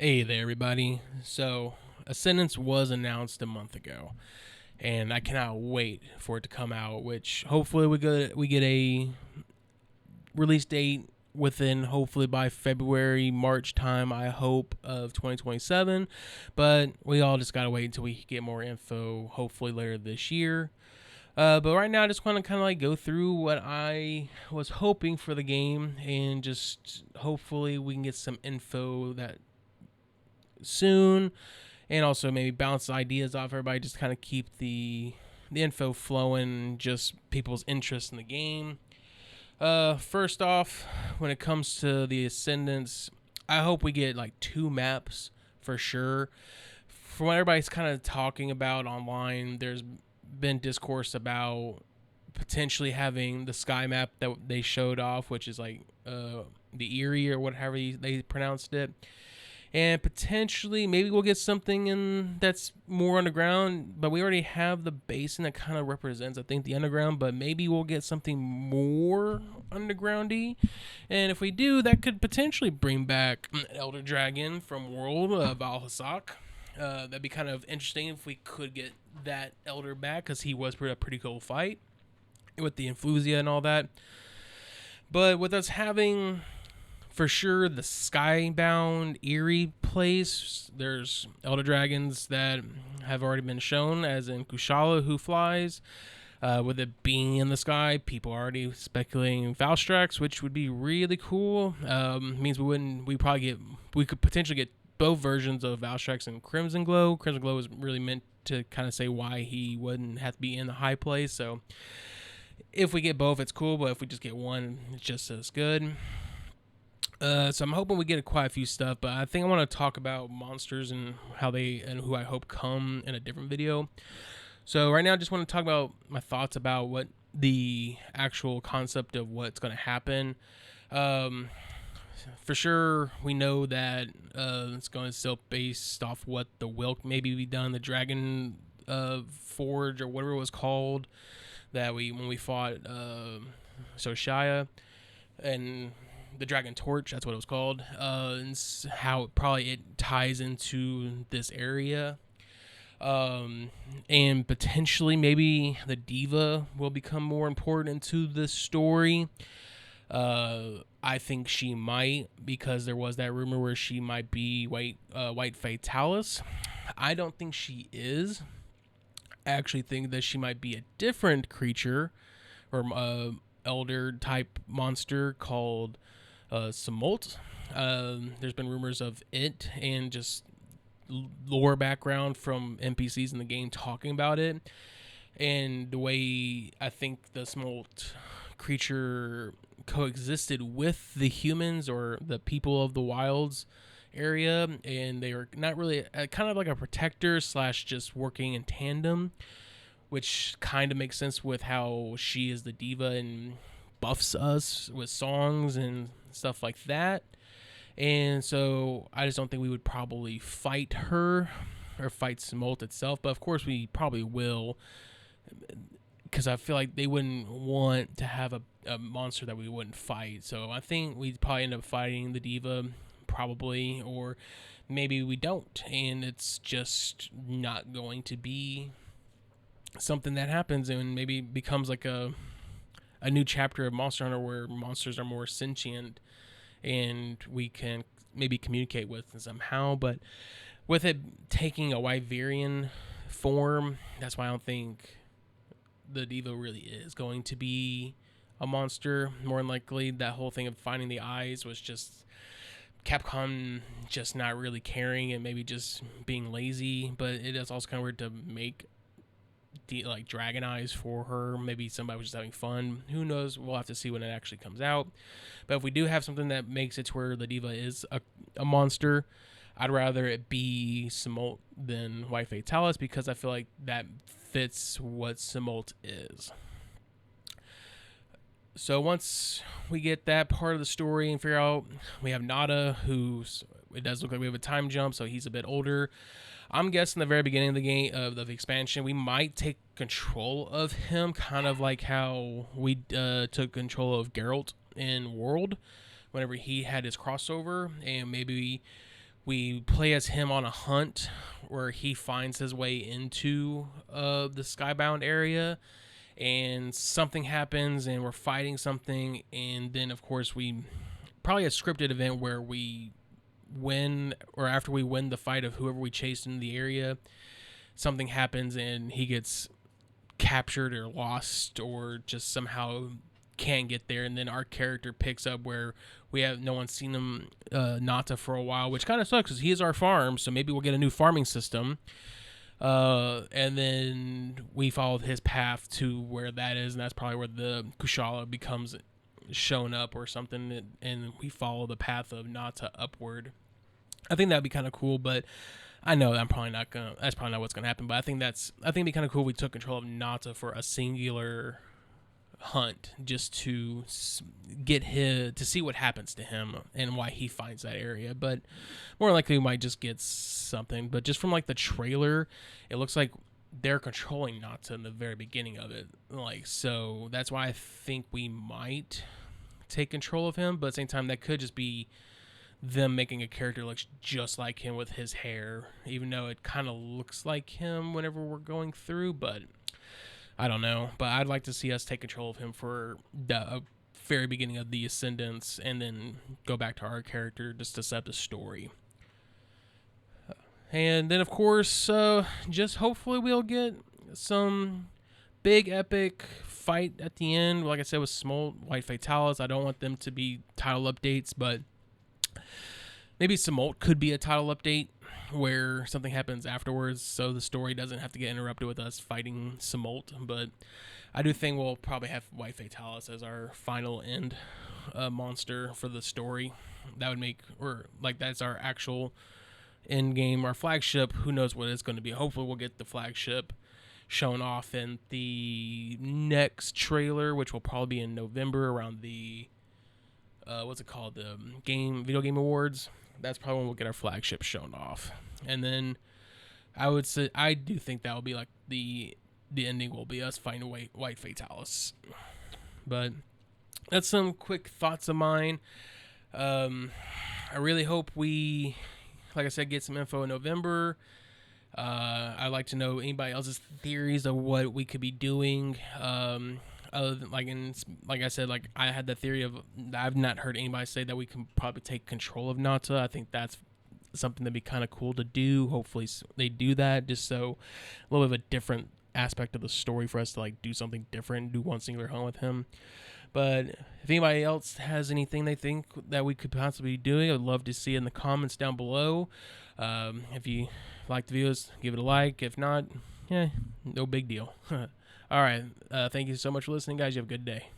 Hey there, everybody. So, Ascendance was announced a month ago, and I cannot wait for it to come out. Which hopefully we get a release date within hopefully by February March time. I hope of 2027, but we all just gotta wait until we get more info. Hopefully later this year. But right now, I just want to kind of like go through what I was hoping for the game, and just hopefully we can get some info that soon, and also maybe bounce ideas off everybody, just kind of keep the info flowing, just people's interest in the game. First off, when it comes to the Ascendance, I hope we get like two maps for sure. From what everybody's kind of talking about online, there's been discourse about potentially having the sky map that they showed off, which is like the Erie or whatever they pronounced it, and potentially maybe we'll get something in that's more underground, but we already have the basin that kind of represents, I think, the underground, but maybe we'll get something more undergroundy. And if we do, that could potentially bring back an Elder Dragon from World of Valhasak. That'd be kind of interesting if we could get that Elder back, because he was a pretty cool fight with the Influsia and all that. But with us having for sure the skybound Erie place, there's Elder Dragons that have already been shown, as in Kushala, who flies. With it being in the sky, people are already speculating Valstrax, which would be really cool. Means we could potentially get both versions of Valstrax and Crimson Glow. Crimson Glow was really meant to kind of say why he wouldn't have to be in the high place. So if we get both, it's cool. But if we just get one, it's just as good. So I'm hoping we get quite a few stuff, but I think I want to talk about monsters and who I hope come in a different video. So right now, I just want to talk about my thoughts about what the actual concept of what's going to happen. For sure, we know that it's going to still based off what the Wilk maybe we done, the Dragon Forge or whatever it was called that when we fought Soshia and the Dragon Torch, that's what it was called, and how it ties into this area. And potentially maybe the Diva will become more important into this story. I think she might, because there was that rumor where she might be White Fatalis. I don't think she is. I actually think that she might be a different creature, or elder type monster called Smolt. There's been rumors of it and just lore background from NPCs in the game talking about it, and the way I think the Smolt creature coexisted with the humans or the people of the wilds area, and they were not really kind of like a protector slash just working in tandem, which kind of makes sense with how she is the diva and buffs us with songs and stuff like that. And so I just don't think we would probably fight her or fight Smolt itself, but of course we probably will, because I feel like they wouldn't want to have a monster that we wouldn't fight. So I think we'd probably end up fighting the diva, probably, or maybe we don't, and it's just not going to be something that happens, and maybe becomes like a new chapter of Monster Hunter where monsters are more sentient and we can maybe communicate with them somehow. But with it taking a Wyverian form, that's why I don't think the Diva really is going to be a monster. More than likely, that whole thing of finding the eyes was just Capcom just not really caring and maybe just being lazy. But it is also kind of weird to make like dragon eyes for her. Maybe somebody was just having fun. Who knows? We'll have to see when it actually comes out. But if we do have something that makes it to where the diva is a monster, I'd rather it be Smolt than White Fatalis, because I feel like that fits what Smolt is. So once we get that part of the story and figure out, we have Nada, who's, it does look like we have a time jump, so he's a bit older. I'm guessing the very beginning of the game, of the expansion, we might take control of him, kind of like how we took control of Geralt in World, whenever he had his crossover, and maybe We play as him on a hunt where he finds his way into the Skybound area, and something happens, and we're fighting something, and then of course we probably a scripted event where we win, or after we win the fight of whoever we chased in the area, something happens and he gets captured or lost or just somehow can't get there, and then our character picks up where we have no one's seen him, Nata, for a while, which kind of sucks because he is our farm, so maybe we'll get a new farming system. And then we followed his path to where that is, and that's probably where the Kushala becomes shown up or something, and we follow the path of Nata upward. I think that'd be kind of cool, but I know that's probably not what's gonna happen. But I think it'd be kind of cool if we took control of Nata for a singular hunt, just to to see what happens to him and why he finds that area. But more likely we might just get something. But just from like the trailer, it looks like they're controlling Nata in the very beginning of it. Like, so that's why I think we might take control of him. But at the same time, that could just be them making a character look just like him with his hair, even though it kind of looks like him whenever we're going through. But I don't know. But I'd like to see us take control of him for the very beginning of the Ascendance, and then go back to our character just to set the story. And then, of course, just hopefully we'll get some big epic fight at the end. Like I said, with Smoltz, White Fatalis, I don't want them to be title updates, but maybe Smoltz could be a title update where something happens afterwards, so the story doesn't have to get interrupted with us fighting Smoltz. But I do think we'll probably have White Fatalis as our final end monster for the story. That would make, or like that's our actual end game, our flagship. Who knows what it's going to be? Hopefully we'll get the flagship shown off in the next trailer, which will probably be in November around the what's it called, the video game awards. That's probably when we'll get our flagship shown off. And then I would say I do think that will be like the ending will be us fighting White Fatalis. But that's some quick thoughts of mine. I really hope we, like I said, get some info in November. I'd like to know anybody else's theories of what we could be doing. Other than, like I said, like I had the theory of, I've not heard anybody say that we can probably take control of Nata. I think that's something that'd be kind of cool to do. Hopefully they do that, just so a little bit of a different aspect of the story for us to like do something different, do one singular hunt with him. But if anybody else has anything they think that we could possibly be doing, I'd love to see it in the comments down below. If you like the videos, give it a like. If not, no big deal. All right. Thank you so much for listening, guys. You have a good day.